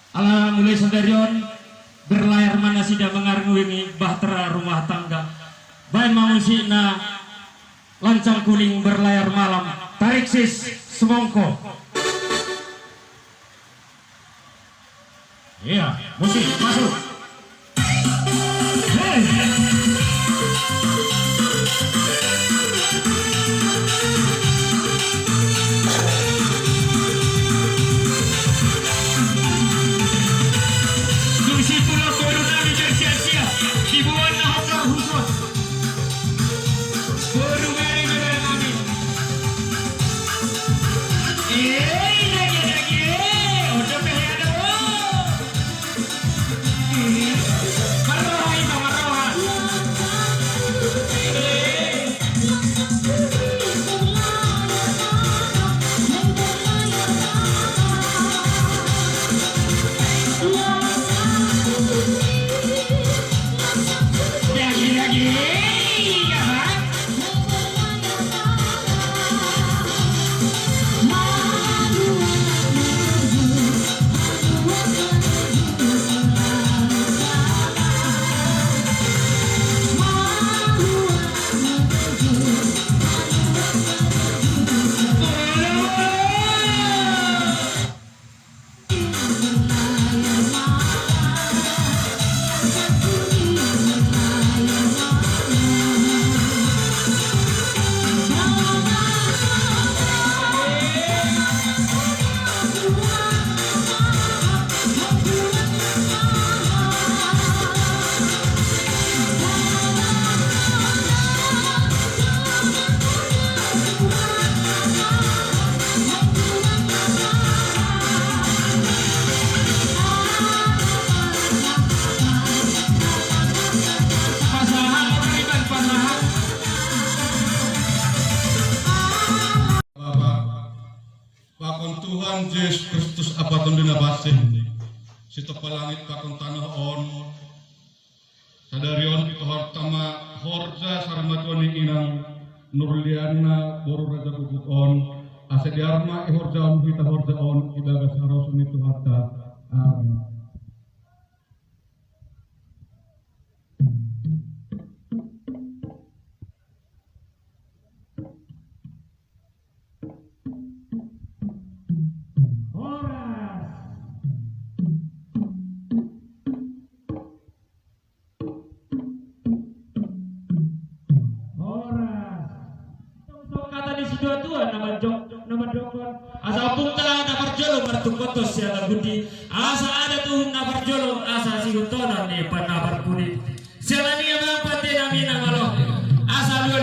Ala mulai sadarion berlayar mana sida mengarungi bahtera rumah tangga. Baik mamusina lancang kuning berlayar malam. Tarik sis semongko. Iya, musik masuk. Hey. Tuhan Yesus Kristus apaton dinabasin sito palangit pakon tanah on sadarion ito hartama horja sarmatuan inang Nurliana boru raja bubuk on asediarma horja on kita horja on ibagas harosun itu hatta amin. Dua nama dokon asa punta nama jolo martukotos ya lagundi asa ada tuh nama jolo asa sigutonan nih pan nama puni selani apa pate nami nama lo asa dua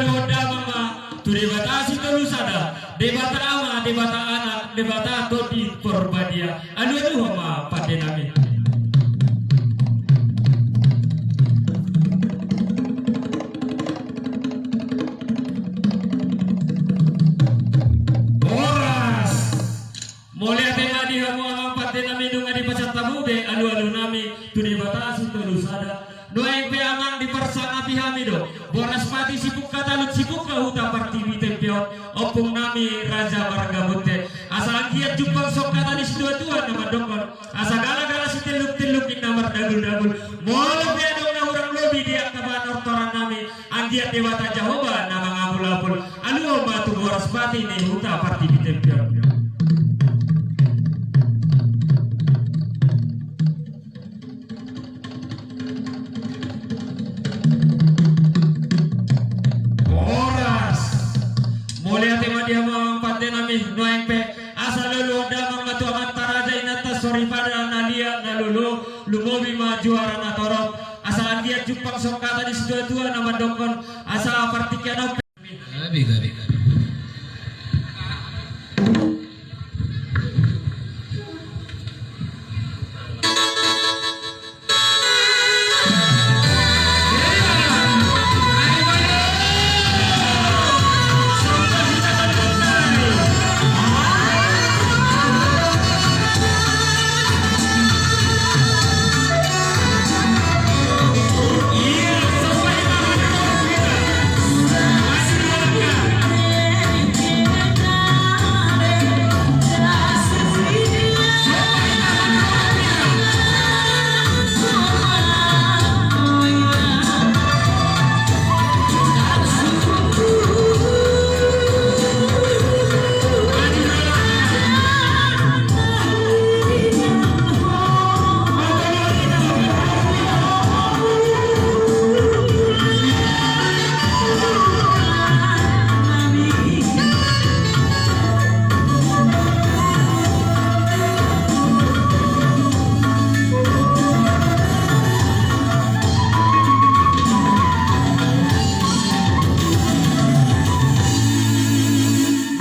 mama turi batasi terus ada debata ama debata anak debata to di korbadia anu ama pate nami. Mulai tema di hamu ampat dena minum di pasar tamu be alu nami tuni batasi terus ada noeng pe amang di persang api hamido boras mati sibuk katalut sibuk kahuta parti tempio opung nami raja warga bote asa angkiat jumpang sok kata di dua nama dokon asa gala si teluk di nomor dagul molok be adong na urang lobi dia kaban ortoran nami angkiat dewata jahoba nama ngapul alu batu boras mati ni huta parti tempio. Mulai tema dia mau pate nami noeng pe asal lulu ada mangatu antara jaina tas sorry pada nalia nalulu lumobi majuara natorop asal dia jupang sokata di dua nama dokon asal partikan op. Gabi.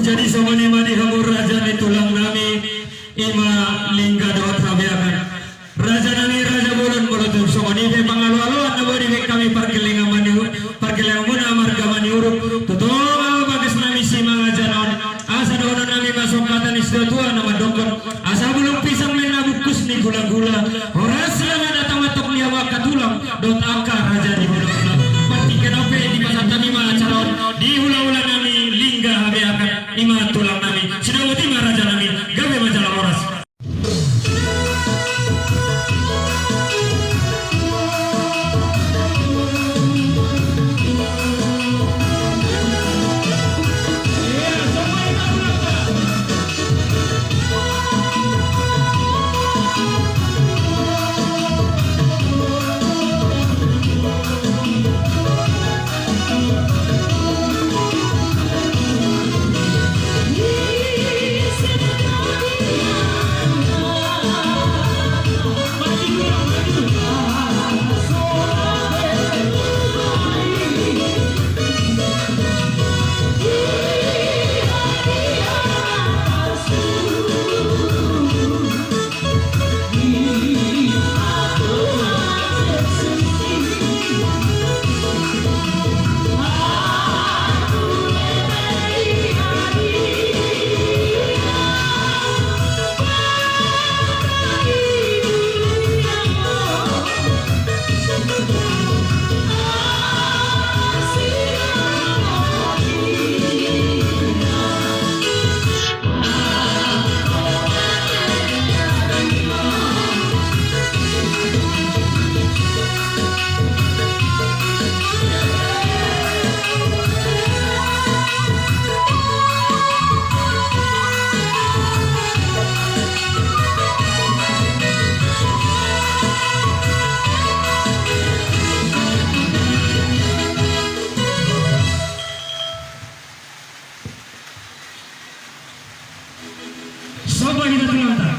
Jadi somani madi hamur raja ni tulang nami ima lingga dot habiakan. Raja nami raja bolon bolotum somani be pangalu-aluan na bodi be kami parkelinga muna marga mani urup. Tutong bagas nami si mga janon. Asa doon nami masuk kata ni tua nama dongkon. Asa bulung pisang menabukus ni gula-gula. Oras lama datang matok ni awak katulang. Dot angka raja di bulan-bulan. Partikan ope di pasar tani mga calon. Di hula-hula nami lingga habiakan. Ima tulang nami. Sudah utima raja nami. Gabe majalah oras. Coba kita tulangkan.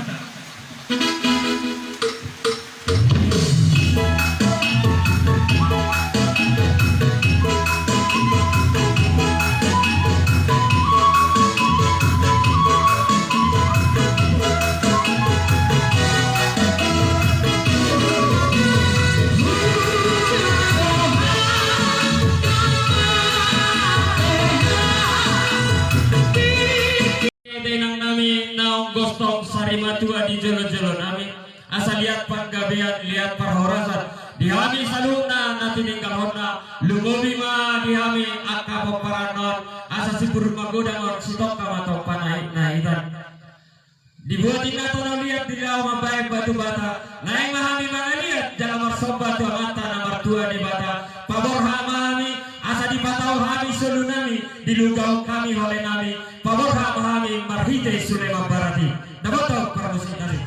Denang nami naong gostong sarimatua di jolo-jolo nami asa lihat panggabean lihat perhorasan di hami saluna nanti ninggalona lumobi ma di hami akka poparanon asa sipur magodangon sitok kamato panahit nahitan dibuatin nato na lihat di dalam mabayang batu bata naing mahami mga lihat jalan marsoba tua mata nomor 2 di bata pabor hamami asa di patau hami sulu nami dilugau kami oleh nami pabor hamami marhite sulema barati dapat pramusin nami.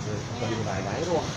Bagi mulai ruang.